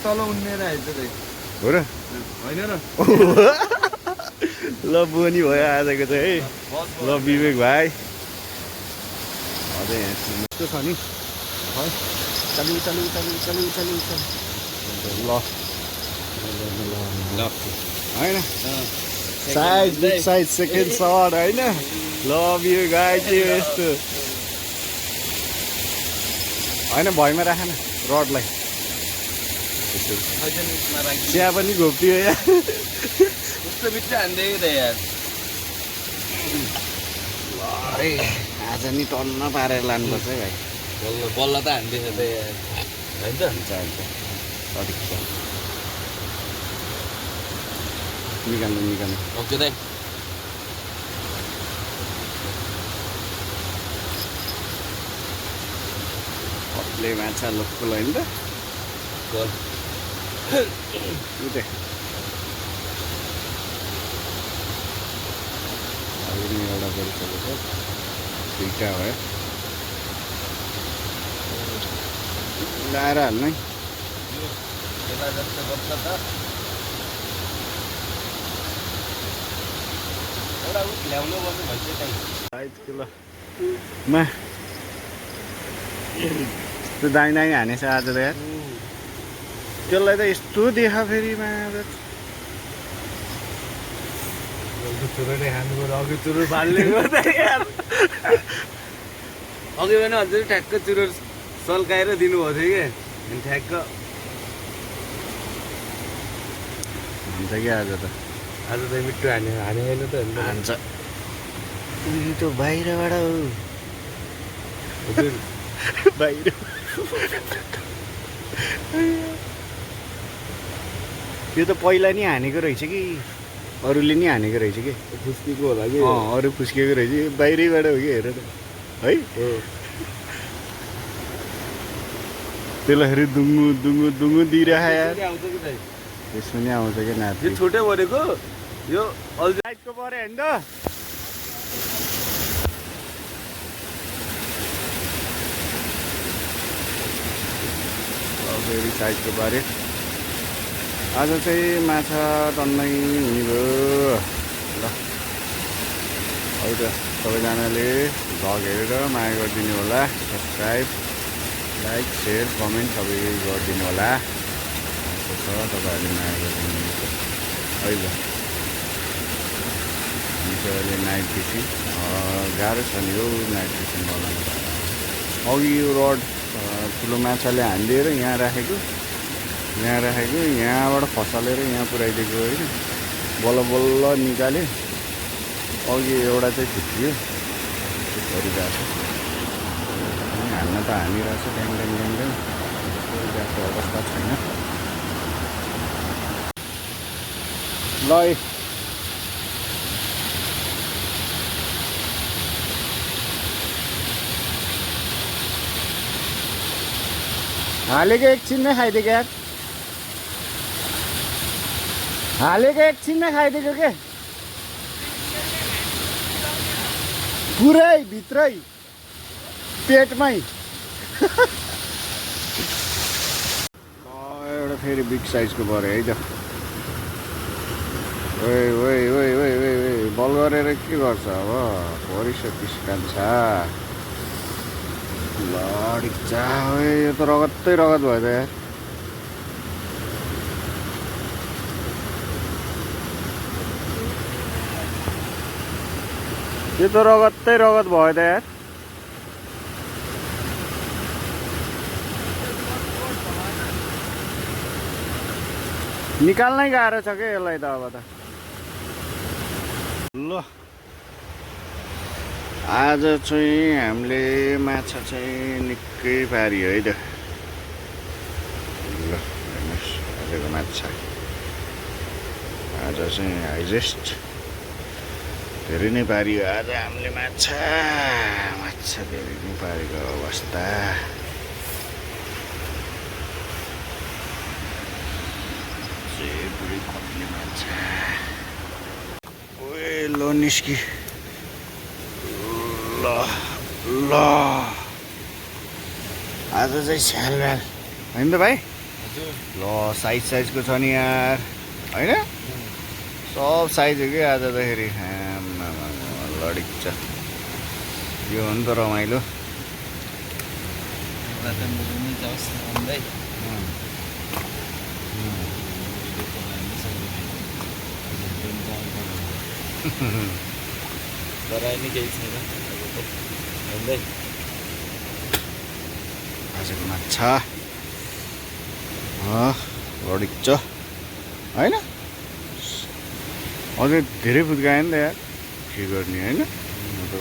तल उन्नेर आएछ त हो र होइन र ल बोनी भयो आजको चाहिँ है ल विवेक भाइ अझै यस्तो छ नि चलु चलु चलु चलु चलु ल ल होइन साइज सेकेन्ड सर्ट होइन ल विवेक भाइ के यस्तो होइन भयमा राख न रडलाई चिया पनि घोप्टियो या कस्तो बित्थै हान्दै त यार अरे आज नि टन्न पारेर लानुपर्छ है भाइ बल्ल त हान्दैछ त यार होइन त हुन्छ हुन्छ सठिक छ निकाल्नु निकाल्नु ओके दाइ कत्ले माछा लोकल होइन त गल उतै अरू नि एउटा गरिसकेको छ दुईवटा भयो लाएर हाल्नु है बेला जस्तो गर्छ त एउटा ल्याउनु पर्ने भन्छ त्यही 5 किलो मा यस्तो दाइ दाइ हानेछ आज त यार त्यसलाई त यस्तो देखा फेरि मा चुरोले खानु पर्यो अघि चुरो बाल्ने गर्दा यार अघि भने हजुर ठ्याक्क चुरो सल्काएर दिनुभएको थियो कि अनि ठ्याक्क हुन्छ कि आज त मिठो हाने होइन त हान्छ उयो त बाहिरबाट हो हजुर बाहिर यो त पहिला नि हानेको रहेछ कि अरूले नि हानेको रहेछ कि फुस्कीको होला कि अरू फुस्किएको रहेछ बाहिरैबाट हो कि हेर त है त्यसलाई फेरि दुङ्गु दुङ्गु दुङ्गु दिइराख यार आउँछ कि दाइ त्यसमा नि आउँछ क्या नाति यो छुट्टै भनेको यो साइजको पऱ्यो होइन त फेरि साइजको पऱ्यो आज चाहिँ माछा टन्नै हुने भयो ल है त सबैजनाले भ्लग हेरेर माया गरिदिनु होला सब्सक्राइब लाइक सेयर कमेन्ट सबै गरिदिनु होला आशा छ तपाईँहरूले माया गरिदिनु है ल हामी चाहिँ अहिले नाइट फिसिङ गाह्रो छ नि हो नाइट फिसिङ बनाउनु अघि यो रड ठुलो माछाले हानिदिएर यहाँ राखेको यहाँबाट खसालेर यहाँ पुऱ्याइदिएको होइन बल्ल बल्ल निकालेँ अघि एउटा चाहिँ छुट्टियो गरिरहेको छ हान्न त हानिरहेको छ ड्याङ ड्याङ ड्याङ ड्याङ गएको अवस्था छैन ल हालेको एकछिनमै खाइदिएको यार हालेको एकछिनमै खाइदिएको के पुरै भित्रै पेटमै एउटा फेरि बिग साइजको पऱ्यो है त बल गरेर के गर्छ अब भरिसकिस कान्छ लडिचा यो त रगतै रगत भयो त यार यो त रगतै रगत भयो त यार निकाल्नै गाह्रो छ क्या यसलाई त अब त ल आज चाहिँ हामीले माछा चाहिँ निकै पारियो है त ल हेर्नुहोस् आजको माछा आज चाहिँ हाइजेस्ट धेरै नै पारियो आज हामीले माछा धेरै नै पारेको अवस्था बुढी खप्ने माछा ओए ल निस्की ल ल आज चाहिँ स्यालब्याल होइन त भाइ छु ल साइजको छ नि यार होइन सब साइज हो कि आज त फेरि लडिक छ यो हो नि त रमाइलो नि केही छैन आजको माछा लडिक छ होइन अझै धेरै फुत्कायो नि त यार के गर्ने होइन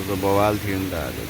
त बवाल थियो नि त आज त